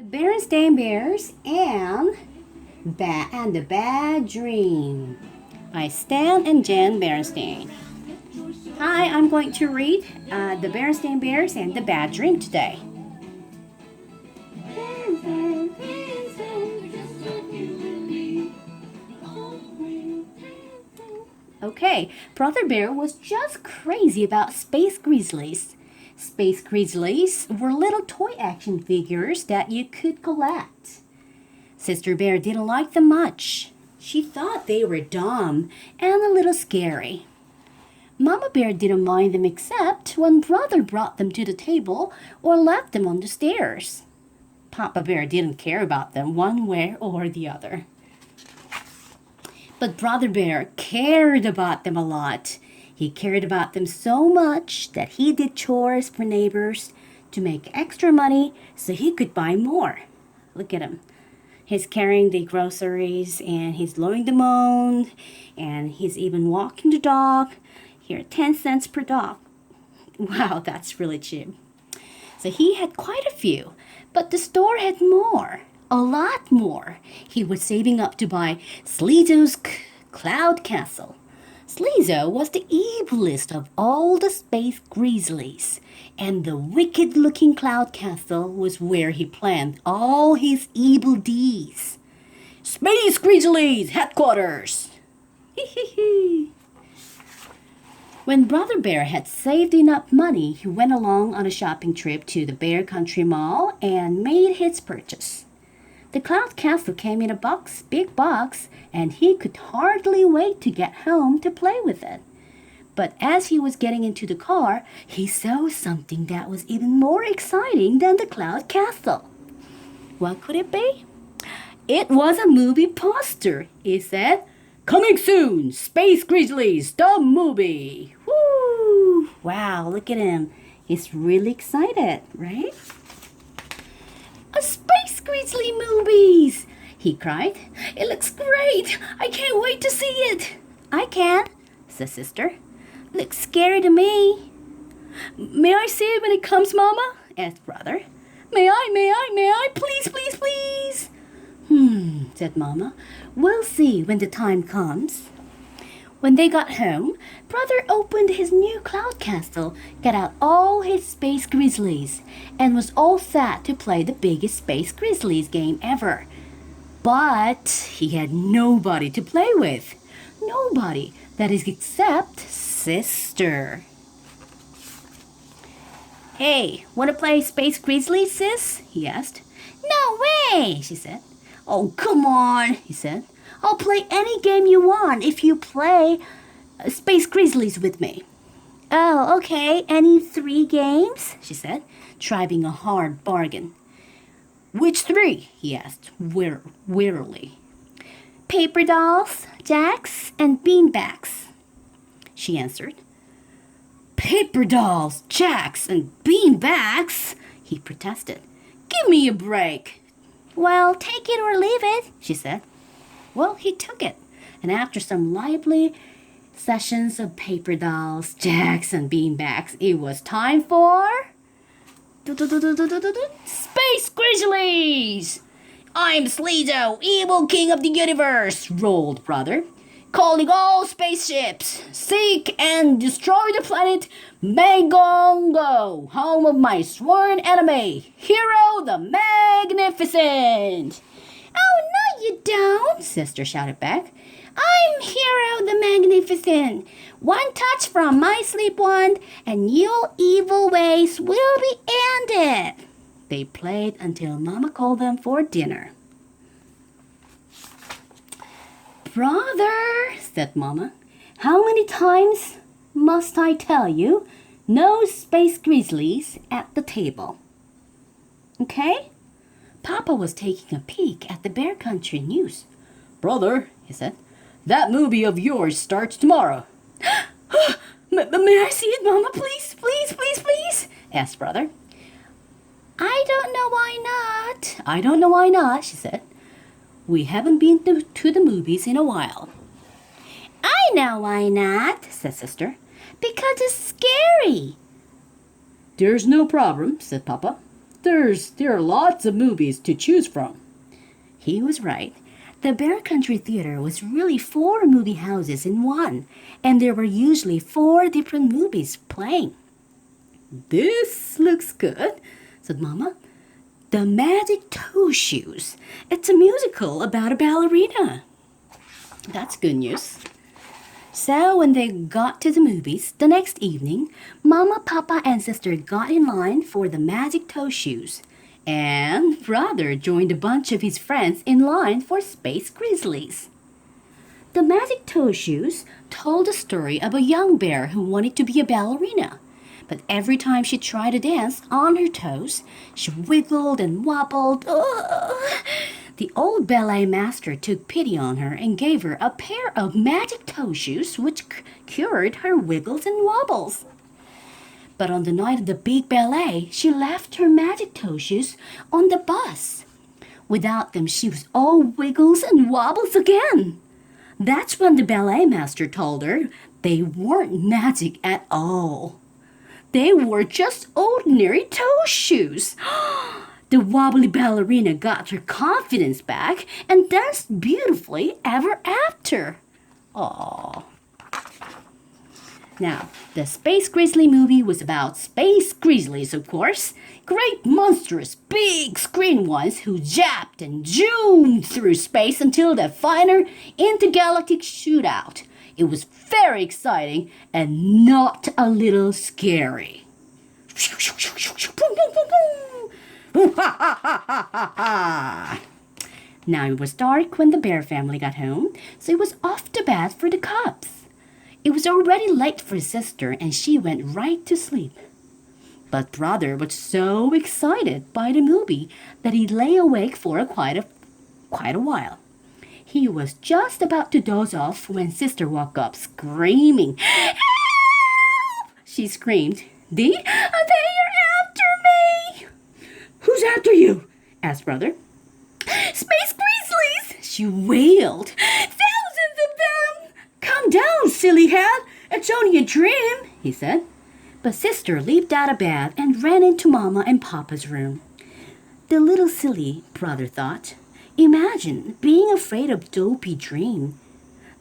The Berenstain Bears and the Bad Dream by Stan and Jen Berenstain. Hi, I'm going to read The Berenstain Bears and the Bad Dream today. Okay, Brother Bear was just crazy about space grizzlies. Space grizzlies were little toy action figures that you could collect. Sister Bear didn't like them much. She thought they were dumb and a little scary. Mama Bear didn't mind them except when Brother brought them to the table or left them on the stairs. Papa Bear didn't care about them one way or the other. But Brother Bear cared about them a lot. He cared about them so much that he did chores for neighbors to make extra money so he could buy more. Look at him. He's carrying the groceries and he's blowing the moon and he's even walking the dog. Here, 10 cents per dog. Wow, that's really cheap. So he had quite a few, but the store had more. A lot more. He was saving up to buy Sleezo's Cloud Castle. Sleezo was the evilest of all the space grizzlies, and the wicked-looking Cloud Castle was where he planned all his evil deeds. Space Grizzlies headquarters! When Brother Bear had saved enough money, he went along on a shopping trip to the Bear Country Mall and made his purchase. The Cloud Castle came in a big box, and he could hardly wait to get home to play with it. But as he was getting into the car, he saw something that was even more exciting than the Cloud Castle. What could it be? It was a movie poster. It said, "Coming soon, Space Grizzlies, the movie." Woo! Wow, look at him. He's really excited, right? A Space Grizzly movies! He cried. It looks great! I can't wait to see it! I can, said Sister. Looks scary to me. May I see it when it comes, Mama? Asked Brother. May I? Please, please, please! Said Mama. We'll see when the time comes. When they got home, Brother opened his new cloud castle, got out all his space grizzlies, and was all set to play the biggest space grizzlies game ever. But he had nobody to play with. Nobody, that is except Sister. Hey, wanna play Space Grizzlies, sis? He asked. No way, she said. Oh, come on, he said. I'll play any game you want if you play Space Grizzlies with me. Oh, okay. Any 3 games? She said, driving a hard bargain. Which 3? He asked wearily. Paper dolls, jacks, and beanbags, she answered. Paper dolls, jacks, and beanbags? He protested. Give me a break. Well, take it or leave it, she said. Well, he took it, and after some lively sessions of paper dolls, jacks, and beanbags, it was time for Space Grizzlies! I'm Sleezo, evil king of the universe, rolled Brother, calling all spaceships, seek and destroy the planet Magongo, home of my sworn enemy, Hero the Magnificent. Oh, no, you don't, Sister shouted back. I'm Hero the Magnificent. One touch from my sleep wand, and your evil ways will be ended. They played until Mama called them for dinner. Brother, said Mama, how many times must I tell you no space grizzlies at the table? Okay? Papa was taking a peek at the Bear Country news. Brother, he said, that movie of yours starts tomorrow. May I see it, Mama? Please, please, please, please, asked Brother. I don't know why not, she said. We haven't been to the movies in a while. I know why not, said Sister. Because it's scary. There's no problem, said Papa. There are lots of movies to choose from. He was right. The Bear Country Theater was really four movie houses in one, and there were usually four different movies playing. This looks good, said Mama. The Magic Toe Shoes. It's a musical about a ballerina. That's good news. So when they got to the movies the next evening, Mama, Papa, and Sister got in line for the Magic Toe Shoes. And Brother joined a bunch of his friends in line for Space Grizzlies. The Magic Toe Shoes told the story of a young bear who wanted to be a ballerina. But every time she tried to dance on her toes, she wiggled and wobbled. Ugh. The old ballet master took pity on her and gave her a pair of magic toe shoes which cured her wiggles and wobbles. But on the night of the big ballet, she left her magic toe shoes on the bus. Without them, she was all wiggles and wobbles again. That's when the ballet master told her they weren't magic at all. They were just ordinary toe shoes. The wobbly ballerina got her confidence back and danced beautifully ever after. Aww. Now, the Space Grizzly movie was about space grizzlies, of course. Great, monstrous, big screen ones who zapped and zoomed through space until the final intergalactic shootout. It was very exciting and not a little scary. Now it was dark when the bear family got home, so it was off to bed for the cubs. It was already late for his sister, and she went right to sleep. But Brother was so excited by the movie that he lay awake for quite a while. He was just about to doze off when Sister woke up screaming. "Help!" She screamed. They are after me!" "Who's after you?" asked Brother. "Space Grizzlies!" she wailed. "Thousands of them!" "Calm down, silly head. It's only a dream," he said. But Sister leaped out of bed and ran into Mama and Papa's room. The little silly, Brother thought. Imagine being afraid of dopey dream.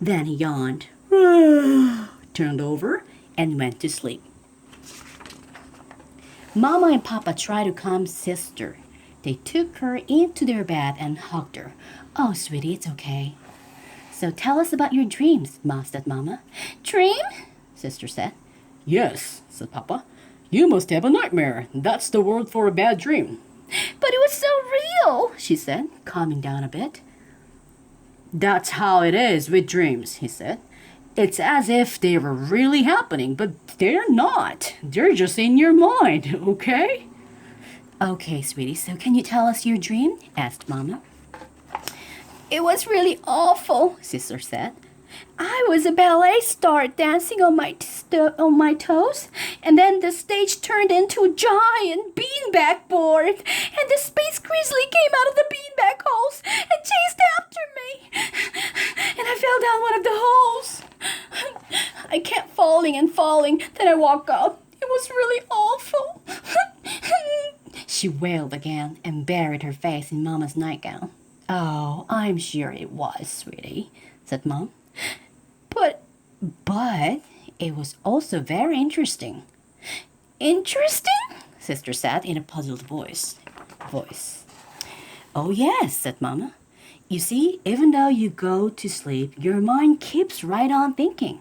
Then he yawned, turned over, and went to sleep. Mama and Papa tried to calm Sister. They took her into their bed and hugged her. "Oh, sweetie, it's okay." "So tell us about your dreams," said Mama. "Dream?" Sister said. Yes, said Papa. You must have a nightmare. That's the word for a bad dream. "But it was so real," she said, calming down a bit. That's how it is with dreams, he said. It's as if they were really happening, but they're not. They're just in your mind, okay? "Okay, sweetie, so can you tell us your dream?" asked Mama. "It was really awful," Sister said. "I was a ballet star dancing on my toes, and then the stage turned into a giant beanbag board, and the space grizzly came out of the beanbag holes and chased after me, and I fell down one of the holes. I kept falling and falling, then I woke up. It was really awful." She wailed again and buried her face in Mama's nightgown. "Oh, I'm sure it was, sweetie," said Mom. But it was also very interesting." "Interesting?" Sister said in a puzzled voice. "Oh, yes," said Mama. "You see, even though you go to sleep, your mind keeps right on thinking.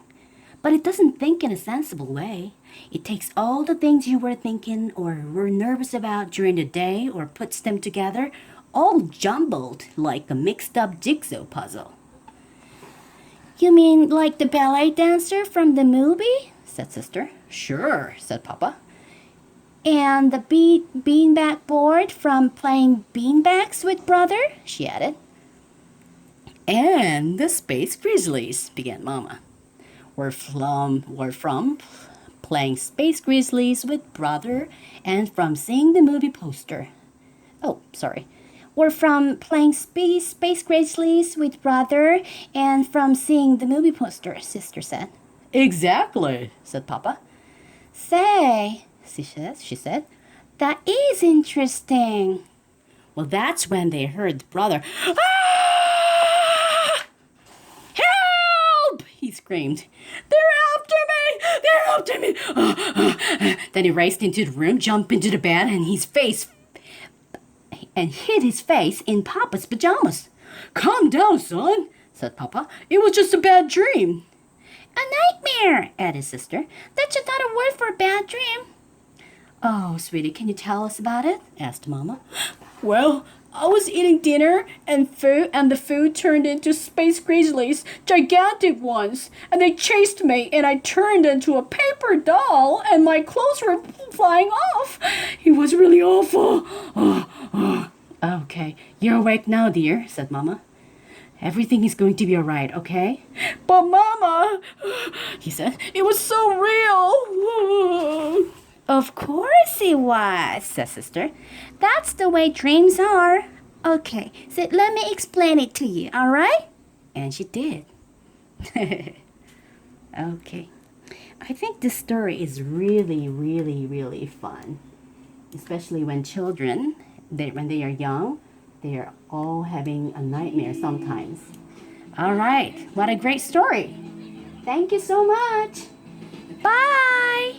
But it doesn't think in a sensible way. It takes all the things you were thinking or were nervous about during the day or puts them together, all jumbled like a mixed-up jigsaw puzzle." "You mean like the ballet dancer from the movie?" said Sister. Sure, said Papa. "And the beanbag board from playing beanbags with Brother?" she added. "And the Space Grizzlies," began Mama. We're from playing Space Grizzlies with Brother and from seeing the movie poster. Oh, sorry. "We're from playing Space Grizzlies with Brother and from seeing the movie poster," Sister said. "Exactly," said Papa. "Say," she said, That is interesting. Well, that's when they heard the brother. Ah! Help! He screamed. They're after me! They're after me! Then he raced into the room, jumped into the bed, and hid his face in Papa's pajamas. Calm down, son, said Papa. It was just a bad dream. A nightmare, added Sister. That's another word for a bad dream. Oh, sweetie, can you tell us about it? Asked Mama. Well, I was eating dinner and the food turned into space grizzlies, gigantic ones, and they chased me, and I turned into a paper doll, and my clothes were flying off. It was really awful. Okay, you're awake now, dear, said Mama. Everything is going to be all right, okay? But Mama, he said, it was so real. Of course it was, said Sister. That's the way dreams are. Okay, so let me explain it to you, all right? And she did. Okay. I think this story is really, really, really fun. Especially when children, when they are young, they are all having a nightmare sometimes. All right. What a great story. Thank you so much. Bye.